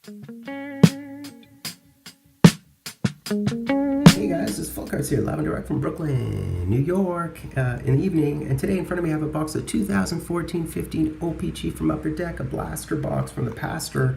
Hey guys, it's Full Cards here, live and direct from Brooklyn, New York, in the evening. And today in front of me I have a box of 2014-15 O-Pee-Chee from Upper Deck, a blaster box from the pastor.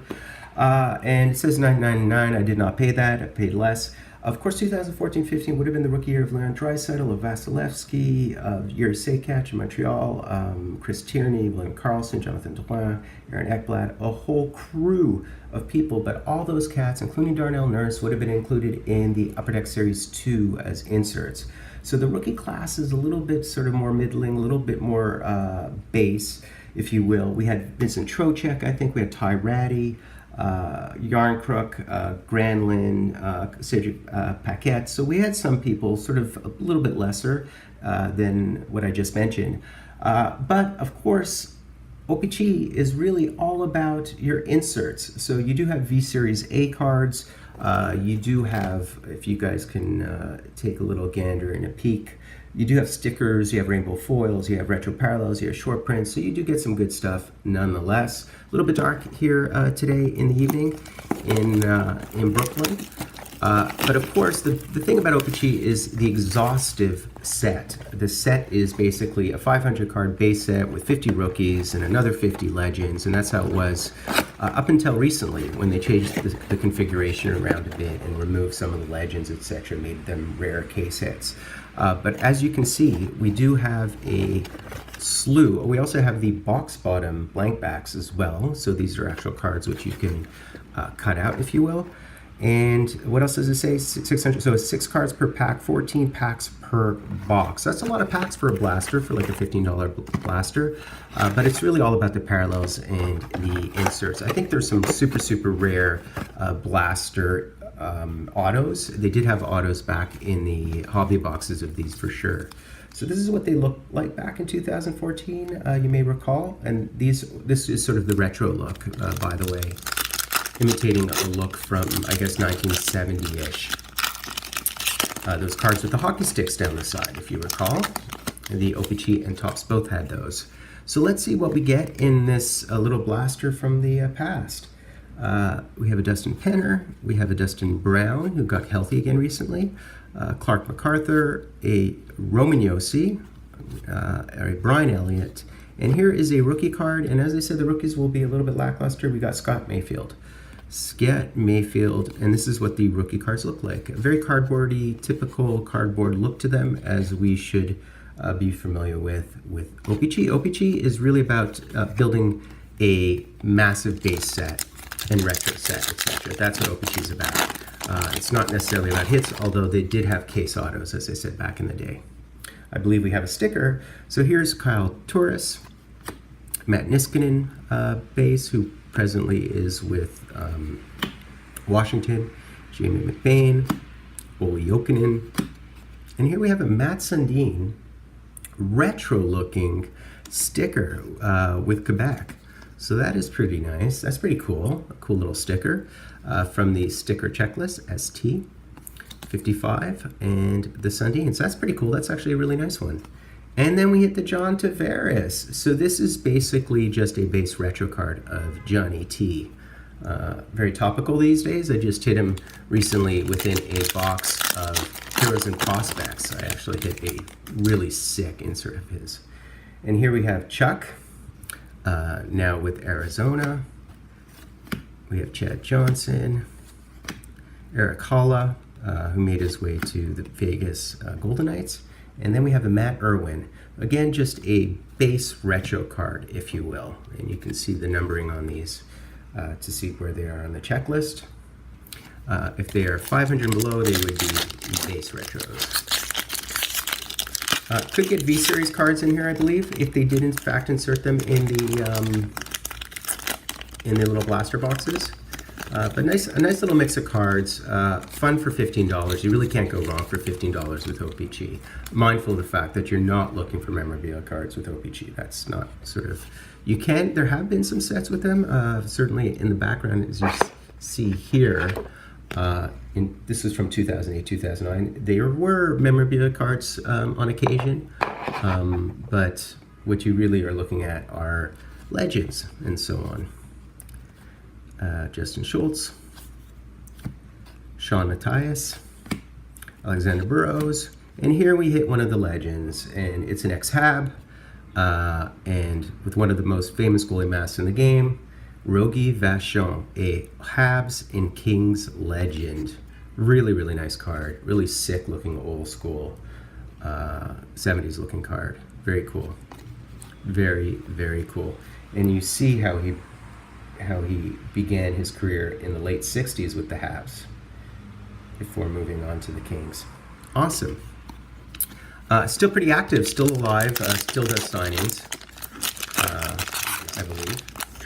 And it says $9.99. I did not pay that, I paid less. Of course, 2014-15 would have been the rookie year of Leon Draisaitl, of Vasilevsky, of Yuri Sekach in Montreal, Chris Tierney, William Carlson, Jonathan Drouin, Aaron Ekblad, a whole crew of people. But all those cats, including Darnell Nurse, would have been included in the Upper Deck Series 2 as inserts. So the rookie class is a little bit sort of more middling, a little bit more base, if you will. We had Vincent Trocheck, I think. We had Ty Ratty, Yarncrook, Granlund, Cedric Paquette. So we had some people sort of a little bit lesser than what I just mentioned. But of course, O-Pee-Chee is really all about your inserts. So you do have V Series A cards. You do have, if you guys can take a little gander and a peek, you do have stickers, you have rainbow foils, you have retro parallels, you have short prints, so you do get some good stuff nonetheless. A little bit dark here today in the evening in Brooklyn. But of course, the thing about O-Pee-Chee is the exhaustive set. The set is basically a 500 card base set with 50 rookies and another 50 legends, and that's how it was up until recently when they changed the configuration around a bit and removed some of the legends, etc., made them rare case hits. But as you can see, we do have a slew. We also have the box bottom blank backs as well. So these are actual cards which you can cut out, if you will. And what else does it say? 600. So it's 6 cards per pack, 14 packs per box. That's a lot of packs for a blaster, for like a $15 blaster. But it's really all about the parallels and the inserts. I think there's some super rare blaster autos. They did have autos back in the hobby boxes of these for sure. So this is what they looked like back in 2014, you may recall. And this is sort of the retro look, by the way, imitating a look from, I guess, 1970-ish. Those cards with the hockey sticks down the side, if you recall. And the O-Pee-Chee and Topps both had those. So let's see what we get in this little blaster from the past. We have a Dustin Penner, we have a Dustin Brown, who got healthy again recently, Clark MacArthur, a Roman Josi, a Brian Elliott, and here is a rookie card, and as I said, the rookies will be a little bit lackluster. We got Scott Mayfield, and this is what the rookie cards look like. A very cardboardy, typical cardboard look to them, as we should be familiar with O-Pee-Chee. O-Pee-Chee is really about building a massive base set and retro set, etc. That's what O-Pee-Chee is about. It's not necessarily about hits, although they did have case autos, as I said, back in the day. I believe we have a sticker. So here's Kyle Turris, Matt Niskanen base, who presently is with Washington, Jamie McBain, Olli Jokinen. And here we have a Matt Sundin retro-looking sticker with Quebec. So that is pretty nice. That's pretty cool. A cool little sticker from the sticker checklist, ST55, and the Sundin. So that's pretty cool. That's actually a really nice one. And then we hit the John Tavares. So this is basically just a base retro card of Johnny T. Very topical these days. I just hit him recently within a box of Heroes and Prospects. I actually hit a really sick insert of his. And here we have Chuck. Now with Arizona, we have Chad Johnson, Eric Holla, who made his way to the Vegas Golden Knights, and then we have a Matt Irwin. Again, just a base retro card, if you will, and you can see the numbering on these to see where they are on the checklist. If they are 500 and below, they would be base retros. Could get V Series cards in here, I believe, if they did in fact insert them in the little blaster boxes. But a nice little mix of cards, fun for $15. You really can't go wrong for $15 with O-Pee-Chee. Mindful of the fact that you're not looking for memorabilia cards with O-Pee-Chee. That's not sort of, you can, there have been some sets with them, certainly in the background, as you see here. This was from 2008, 2009. There were memorabilia cards on occasion, but what you really are looking at are legends and so on. Justin Schultz, Sean Matthias, Alexander Burrows, and here we hit one of the legends, and it's an ex-Hab, and with one of the most famous goalie masks in the game, Rogie Vachon, a Habs and Kings legend. Really, really nice card. Really sick looking, old school, 70s looking card. Very cool. Very, very cool. And you see how he began his career in the late 60s with the Habs before moving on to the Kings. Awesome. Still pretty active, still alive, still does signings, I believe.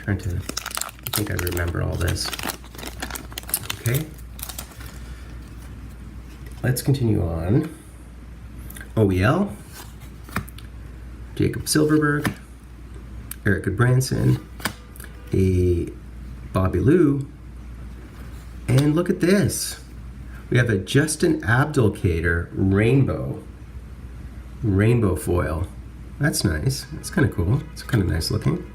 I think I remember all this. Okay. Let's continue on. OEL, Jacob Silverberg, Eric Goodbranson, a Bobby Lou, and look at this. We have a Justin Abdelkader rainbow foil. That's nice. That's kind of cool. It's kind of nice looking.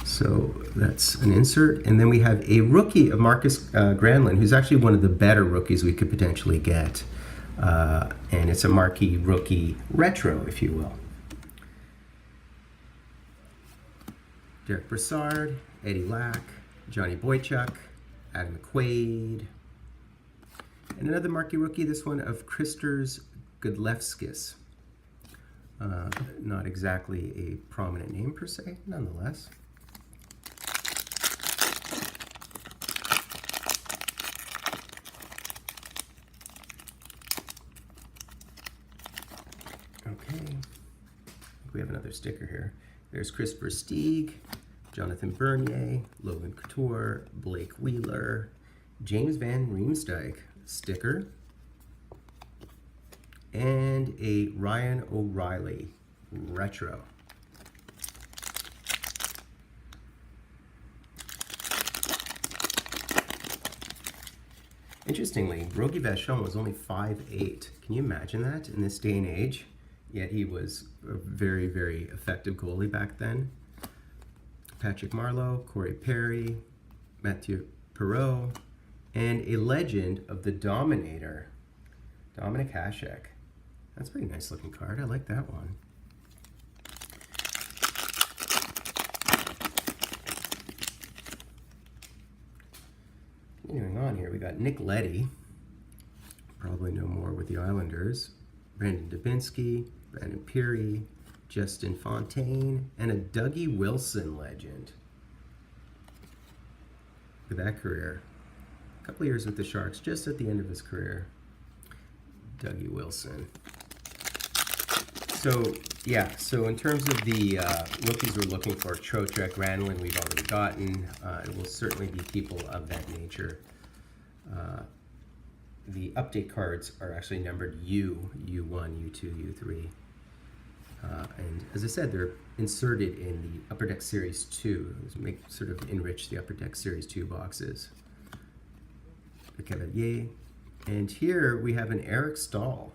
So that's an insert. And then we have a rookie of Marcus Granlund, who's actually one of the better rookies we could potentially get. And it's a Marquee Rookie retro, if you will. Derek Brassard, Eddie Lack, Johnny Boychuk, Adam McQuaid, and another Marquee Rookie, this one of Kristers Gudlevskis. Not exactly a prominent name per se, nonetheless. Okay, we have another sticker here. There's Chris Versteeg, Jonathan Bernier, Logan Couture, Blake Wheeler, James Van Riemsdyk sticker, and a Ryan O'Reilly retro. Interestingly, Rogie Vachon was only 5'8". Can you imagine that in this day and age? Yet he was a very, very effective goalie back then. Patrick Marleau, Corey Perry, Mathieu Perreault, and a legend of the Dominator, Dominic Hasek. That's a pretty nice looking card. I like that one. Continuing on here, we got Nick Leddy, probably no more with the Islanders, Brandon Dubinsky, Brandon Peary, Justin Fontaine, and a Dougie Wilson legend. Look at that career. A couple of years with the Sharks, just at the end of his career. Dougie Wilson. So, yeah, so in terms of the rookies we're looking for, Trocheck, Granlund, we've already gotten. It will certainly be people of that nature. The update cards are actually numbered U, U1, U2, U3. And as I said, they're inserted in the Upper Deck Series 2. Sort of enrich the Upper Deck Series 2 boxes. The Cavalier. And here we have an Eric Stahl.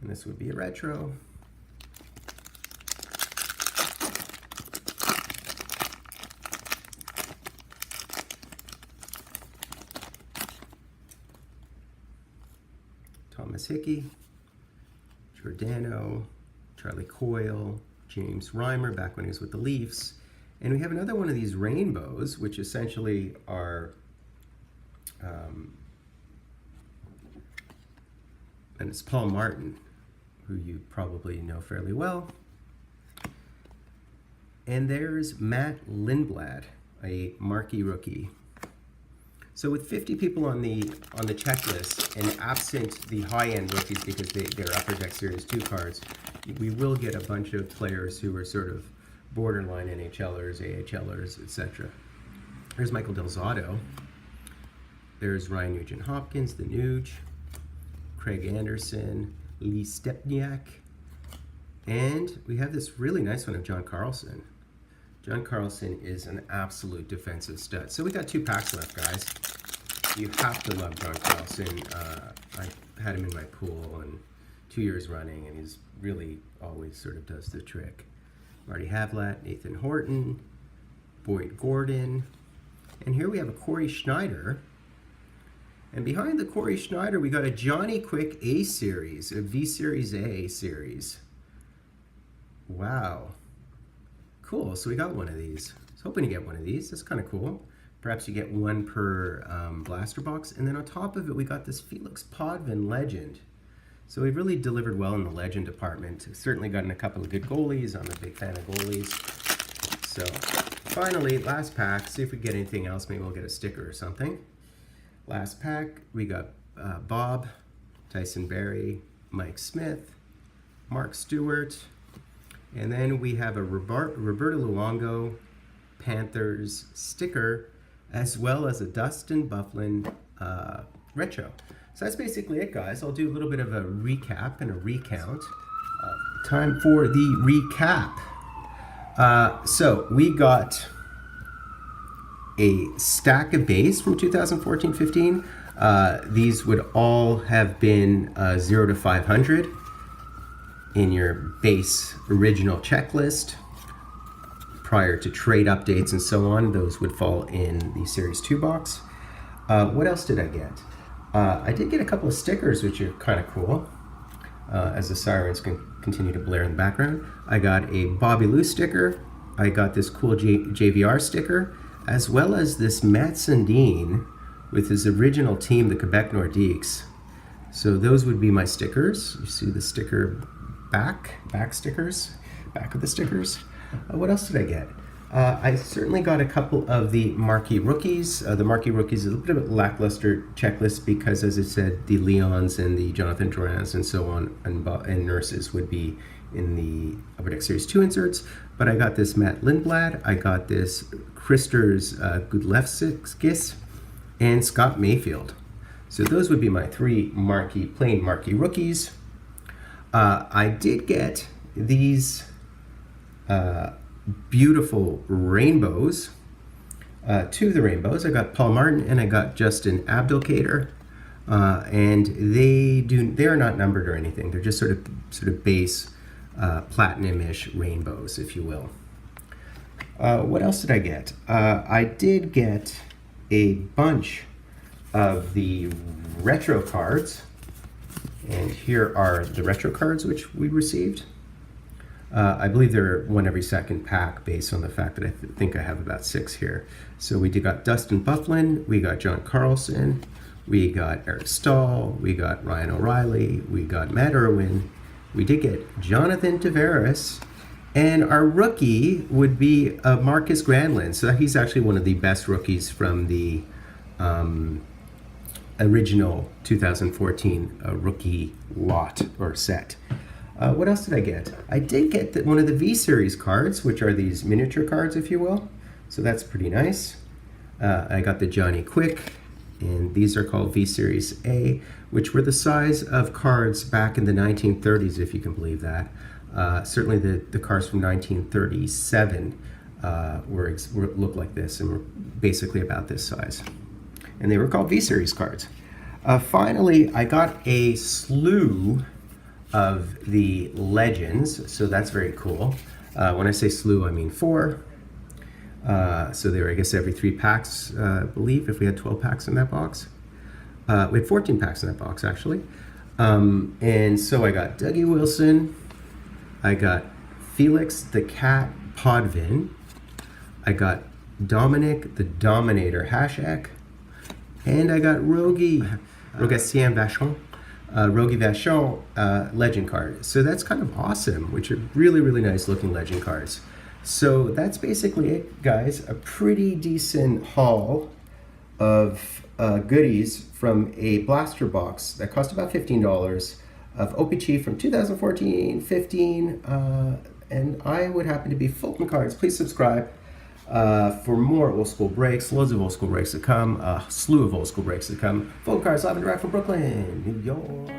And this would be a retro. Thomas Hickey, Giordano, Charlie Coyle, James Reimer back when he was with the Leafs. And we have another one of these rainbows, which essentially are and it's Paul Martin, who you probably know fairly well. And there's Matt Lindblad, a Marquee Rookie. So with 50 people on the checklist, and absent the high-end rookies because they're Upper Deck Series 2 cards, we will get a bunch of players who are sort of borderline NHLers, AHLers, etc. There's Michael Del Zotto. There's Ryan Nugent-Hopkins, the Nuge. Craig Anderson, Lee Stepniak. And we have this really nice one of John Carlson. John Carlson is an absolute defensive stud. So we got 2 packs left, guys. You have to love John Carlson. I had him in my pool and 2 years running, and he's really always sort of does the trick. Marty Havlat, Nathan Horton, Boyd Gordon, And here we have a Cory Schneider. And behind the Cory Schneider, we got a Johnny Quick A Series, a V Series A Series. Wow. Cool, so we got one of these. I was hoping to get one of these. That's kind of cool. Perhaps you get one per blaster box. And then on top of it, we got this Felix Potvin Legend. So we've really delivered well in the Legend department. We've certainly gotten a couple of good goalies. I'm a big fan of goalies. So finally, last pack. See if we get anything else. Maybe we'll get a sticker or something. Last pack, we got Bob, Tyson Barrie, Mike Smith, Mark Stewart, and then we have a Roberto Luongo Panthers sticker, as well as a Dustin Byfuglien retro. So that's basically it, guys. I'll do a little bit of a recap and a recount. Time for the recap. So we got a stack of base from 2014-15. These would all have been 0 to 500 in your base original checklist. Prior to trade updates and so on, those would fall in the Series 2 box. What else did I get? I did get a couple of stickers, which are kind of cool, as the sirens can continue to blare in the background. I got a Bobby Lou sticker. I got this cool JVR sticker, as well as this Matt Sundin with his original team, the Quebec Nordiques. So those would be my stickers. You see the sticker back stickers, back of the stickers. What else did I get? I certainly got a couple of the Marquee Rookies. The Marquee Rookies is a bit of a lackluster checklist because, as I said, the Leons and the Jonathan Durans and so on and Nurses would be in the Upper Deck Series 2 inserts. But I got this Matt Lindblad, I got this Kristers Gudlevskis, and Scott Mayfield. So those would be my three plain Marquee Rookies. I did get these beautiful rainbows, two of the rainbows. I got Paul Martin and I got Justin Abdelkader, and they are not numbered or anything. They're just sort of base platinum-ish rainbows, if you will. What else did I get? I did get a bunch of the retro cards, and here are the retro cards which we received. I believe they're one every second pack based on the fact that I think I have about 6 here. So we got Dustin Byfuglien, we got John Carlson, we got Eric Stahl, we got Ryan O'Reilly, we got Matt Irwin, we did get Jonathan Tavares, and our rookie would be Marcus Granlund. So he's actually one of the best rookies from the original 2014 rookie lot or set. What else did I get? I did get one of the V Series cards, which are these miniature cards, if you will. So that's pretty nice. I got the Johnny Quick, and these are called V Series A, which were the size of cards back in the 1930s, if you can believe that. Certainly the cards from 1937 looked like this and were basically about this size. And they were called V Series cards. Finally, I got a slew of the Legends, so that's very cool. When I say slew, I mean 4. So they were, I guess, every 3 packs, I believe, if we had 12 packs in that box. We had 14 packs in that box, actually. And so I got Dougie Wilson, I got Felix the Cat Potvin, I got Dominic the Dominator Hasek, and I got Rogie Vachon. Rogie Vachon legend card. So that's kind of awesome, which are really, really nice looking legend cards. So that's basically it, guys. A pretty decent haul of goodies from a blaster box that cost about $15 of O-Pee-Chee from 2014-15. And I would happen to be Fulton Cards. Please subscribe for more old school breaks, loads of old school breaks to come, a slew of old school breaks to come. Fulton Cards live and direct from Brooklyn, New York.